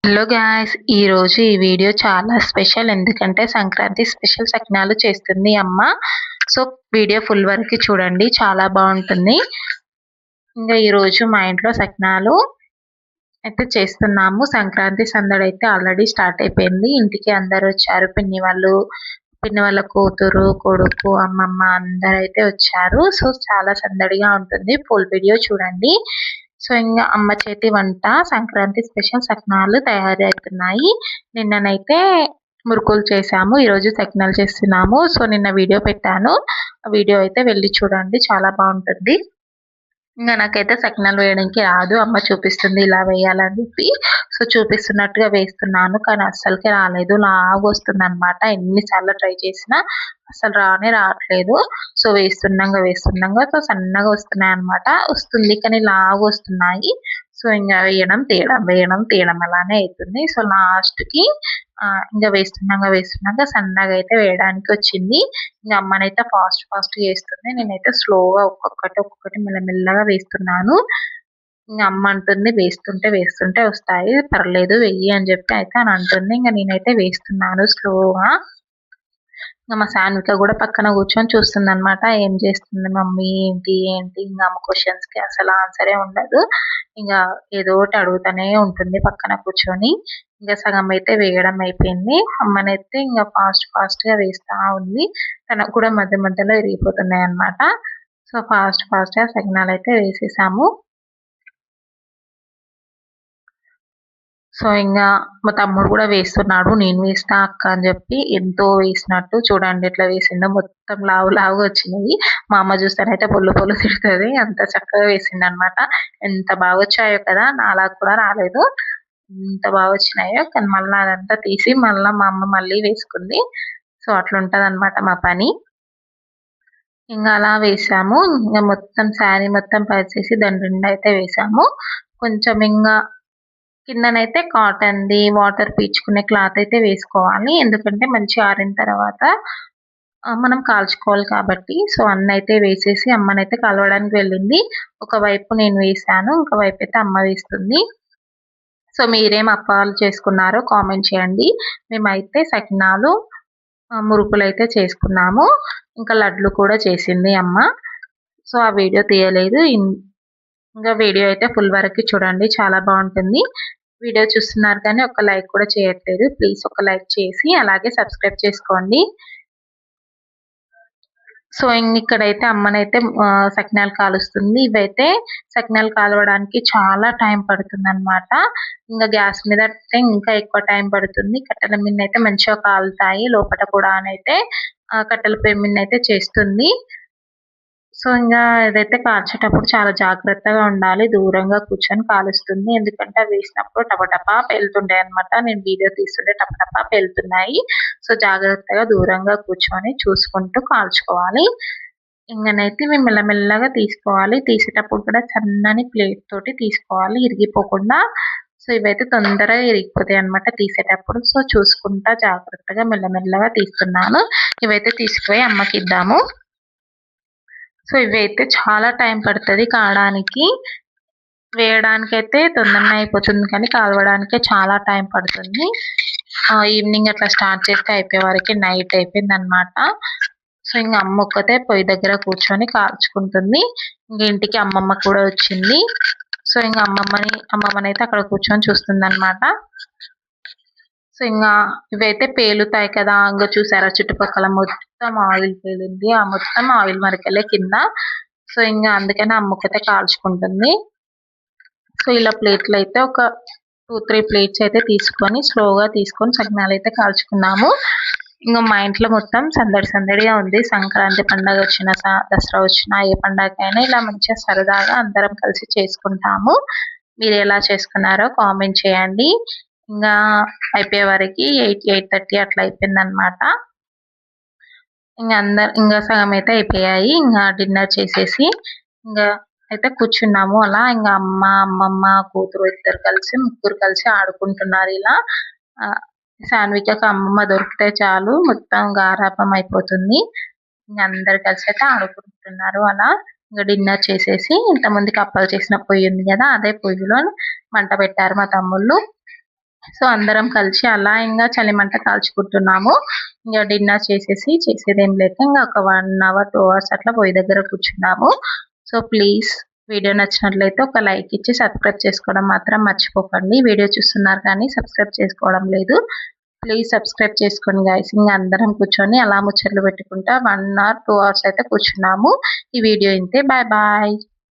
Hello guys! ఈరోజు ఈ video చాలా స్పెషల్. ఎందుకంటే సంక్రాంతి స్పెషల్ సకినాలు చేస్తుంది అమ్మ. సో వీడియో ఫుల్ వరకు చూడండి, చాలా బాగుంటుంది. ఇంకా ఈరోజు మా ఇంట్లో సకినాలు అయితే చేస్తున్నాము. సంక్రాంతి సందడి అయితే ఆల్రెడీ స్టార్ట్ అయిపోయింది. ఇంటికి అందరు వచ్చారు. పిన్ని వాళ్ళ కూతురు, కొడుకు, అమ్మమ్మ అందరూ అయితే వచ్చారు. సో చాలా సందడిగా ఉంటుంది. ఫుల్ వీడియో చూడండి. సో ఇంకా అమ్మ చేతి వంట సంక్రాంతి స్పెషల్ సకినాలు తయారవుతున్నాయి. నిన్ననైతే మురుకులు చేసాము, ఈరోజు సకినాలు చేస్తున్నాము. సో నిన్న వీడియో పెట్టాను, ఆ వీడియో అయితే వెళ్ళి చూడండి, చాలా బాగుంటుంది. ఇంకా నాకైతే సకినాలు వేయడానికి రాదు, అమ్మ చూపిస్తుంది ఇలా వేయాలని చెప్పి. సో చూపిస్తున్నట్టుగా వేస్తున్నాను, కానీ అస్సలకే రాలేదు, లాగా వస్తుంది అనమాట. ఎన్నిసార్లు ట్రై చేసినా అసలు రావట్లేదు. సో వేస్తుండగా సో సన్నగా వస్తున్నాయి అనమాట. వస్తుంది కానీ లాగా వస్తున్నాయి. సో ఇంకా వేయడం తీయడం అలానే అవుతుంది. సో లాస్ట్ కి ఇంకా వేస్తున్నాక సన్నగా అయితే వేయడానికి వచ్చింది. ఇంకా అమ్మనైతే ఫాస్ట్ చేస్తుంది, నేనైతే స్లోగా ఒక్కొక్కటి మెల్లమెల్లగా వేస్తున్నాను. ఇంకా అమ్మ అంటుంది వేస్తుంటే వస్తాయి, పర్లేదు వెయ్యి అని చెప్పి అయితే అని అంటుంది. ఇంకా నేనైతే వేస్తున్నాను స్లోగా. ఇంకా మా సాన్విక కూడా పక్కన కూర్చొని చూస్తుంది అనమాట. ఏం చేస్తుంది మమ్మీ, ఏంటి ఇంకా అమ్మ క్వశ్చన్స్ కి అసలు ఆన్సరే ఉండదు. ఇంకా ఏదో ఒకటి అడుగుతూనే ఉంటుంది పక్కన కూర్చొని. ఇంకా సగం అయితే వేయడం అయిపోయింది. అమ్మనైతే ఇంకా ఫాస్ట్ గా వేస్తా ఉంది. తనకు కూడా మధ్య మధ్యలో ఇరిగిపోతున్నాయి అనమాట. సో ఫాస్ట్ గా సకినాలు అయితే వేసేసాము. సో ఇంకా మా తమ్ముడు కూడా వేస్తున్నాడు, నేను వేస్తా అక్క అని చెప్పి ఎంతో వేసినట్టు. చూడండి ఎట్లా వేసిందో, మొత్తం లావుగా వచ్చినాయి. మా అమ్మ చూస్తేనైతే పొల్లు తిడుతుంది, అంత చక్కగా వేసింది అనమాట. ఎంత బాగా వచ్చాయో కదా, నాలా కూడా రాలేదు, ఎంత బాగా వచ్చినాయో. కానీ మళ్ళీ అదంతా తీసి మళ్ళీ మా అమ్మ మళ్ళీ వేసుకుంది. సో అట్లుంటది అనమాట మా పని. ఇంకా అలా వేసాము. ఇంకా మొత్తం శారీ మొత్తం పరిచేసి దాని నిండా అయితే వేసాము. కొంచెం ఇంకా కిందనైతే కాటన్‌ది వాటర్ పీల్చుకునే క్లాత్ అయితే వేసుకోవాలి. ఎందుకంటే మంచిగా ఆరిన తర్వాత మనం కాల్చుకోవాలి కాబట్టి. సో అన్నయితే వేసేసి అమ్మనైతే కలవడానికి వెళ్ళింది. ఒకవైపు నేను వేసాను, ఇంకోవైపు అయితే అమ్మ వేస్తుంది. సో మీరేం అప్పాలు చేసుకున్నారో కామెంట్ చేయండి. మేమైతే సకినాలు, మురుకులు అయితే చేసుకున్నాము. ఇంకా లడ్లు కూడా చేసింది అమ్మ. సో ఆ వీడియో తీయలేదు. ఇంకా వీడియో అయితే ఫుల్ వరకు చూడండి, చాలా బాగుంటుంది. వీడియో చూస్తున్నారు కానీ ఒక లైక్ కూడా చేయట్లేదు. ప్లీజ్ ఒక లైక్ చేసి అలాగే సబ్స్క్రైబ్ చేసుకోండి. సో ఇక్కడైతే అమ్మనైతే సకినాలు కాలుస్తుంది. ఇవైతే సకినాలు కాలవడానికి చాలా టైం పడుతుంది అనమాట. ఇంకా గ్యాస్ మీద అయితే ఇంకా ఎక్కువ టైం పడుతుంది. కట్టెల మీద అయితే మంచిగా కాలుతాయి. లోపల కూడా అయితే కట్టెల పొయ్యి మీద అయితే చేస్తుంది. సో ఇంకా ఇదైతే కాల్చేటప్పుడు చాలా జాగ్రత్తగా ఉండాలి, దూరంగా కూర్చొని కాలుస్తుంది. ఎందుకంటే అవి వేసినప్పుడు టపటపా పేలుతుంటాయి అనమాట. నేను వీడియో తీస్తుంటే టపటపా పేలుతున్నాయి. సో జాగ్రత్తగా దూరంగా కూర్చొని చూసుకుంటూ కాల్చుకోవాలి. ఇంకనైతే మేము మెల్లమెల్లగా తీసుకోవాలి. తీసేటప్పుడు కూడా సన్నని ప్లేట్ తోటి తీసుకోవాలి, ఇరిగిపోకుండా. సో ఇవైతే తొందరగా ఇరిగిపోతాయి అనమాట తీసేటప్పుడు. సో చూసుకుంటా జాగ్రత్తగా మెల్లమెల్లగా తీస్తున్నాను. ఇవైతే తీసుకుపోయి అమ్మకి ఇద్దాము. సో ఇవైతే చాలా టైం పడుతుంది కావడానికి. వేయడానికి అయితే తొందరనే అయిపోతుంది, కానీ కాలవడానికే చాలా టైం పడుతుంది. ఈవినింగ్ అట్లా స్టార్ట్ చేస్తే అయిపోయే వరకు నైట్ అయిపోయింది అనమాట. సో ఇంకా అమ్మ ఒక్కతే పొయ్యి దగ్గర కూర్చొని కాల్చుకుంటుంది. ఇంక ఇంటికి అమ్మమ్మ కూడా వచ్చింది. సో ఇంకా అమ్మమ్మని అయితే అక్కడ కూర్చొని చూస్తుంది అనమాట. సో ఇంకా ఇవైతే పేలుతాయి కదా, ఇంకా చూసారా చుట్టుపక్కల మొత్తం ఆయిల్ పేలింది, ఆ మొత్తం ఆయిల్ మరకలే కింద. సో ఇంకా అందుకని అమ్మకైతే కాల్చుకుంటుంది. సో ఇలా ప్లేట్లు అయితే ఒక 2-3 ప్లేట్స్ అయితే తీసుకొని స్లోగా సకినాలు అయితే కాల్చుకున్నాము. ఇంకా మా ఇంట్లో మొత్తం సందడిగా ఉంది. సంక్రాంతి పండుగ వచ్చినా, దసరా వచ్చినా, ఏ పండగకైనా ఇలా మంచిగా సరదాగా అందరం కలిసి చేసుకుంటాము. మీరు ఎలా చేసుకున్నారో కామెంట్ చేయండి. ఇంకా అయిపోయే వరకు 8:30 అట్లా అయిపోయింది అనమాట. ఇంకా సగం అయితే అయిపోయాయి. ఇంకా డిన్నర్ చేసేసి ఇంకా అయితే కూర్చున్నాము అలా. ఇంకా అమ్మమ్మ, కూతురు ముగ్గురు కలిసి ఆడుకుంటున్నారు ఇలా. సాన్వికకు అమ్మమ్మ దొరికితే చాలు మొత్తం గారాబం అయిపోతుంది. ఇంకా అందరు కలిసి అయితే ఆడుకుంటున్నారు అలా. ఇంకా డిన్నర్ చేసేసి ఇంతమందికి అప్పాలు చేసిన పొయ్యి ఉంది కదా, అదే పొయ్యిలో మంట పెట్టారు మా తమ్ముళ్ళు. సో అందరం కలిసి అలా ఇంకా చలిమంట కాల్చుకుంటున్నాము. ఇంకా డిన్నర్ చేసేదేం లేక ఇంకా ఒక 1 అవర్ 2 అవర్స్ అట్లా పొయ్యి దగ్గర కూర్చున్నాము. సో ప్లీజ్ వీడియో నచ్చినట్లయితే ఒక లైక్ ఇచ్చి సబ్స్క్రైబ్ చేసుకోవడం మాత్రం మర్చిపోకండి. వీడియో చూస్తున్నారు కానీ సబ్స్క్రైబ్ చేసుకోవడం లేదు. ప్లీజ్ సబ్స్క్రైబ్ చేసుకోండి గైస్. ఇంకా అందరం కూర్చొని అలా ముచ్చట్లు పెట్టుకుంటా 1 అవర్ 2 అవర్స్ అయితే కూర్చున్నాము. ఈ వీడియో ఇంతే. Bye bye.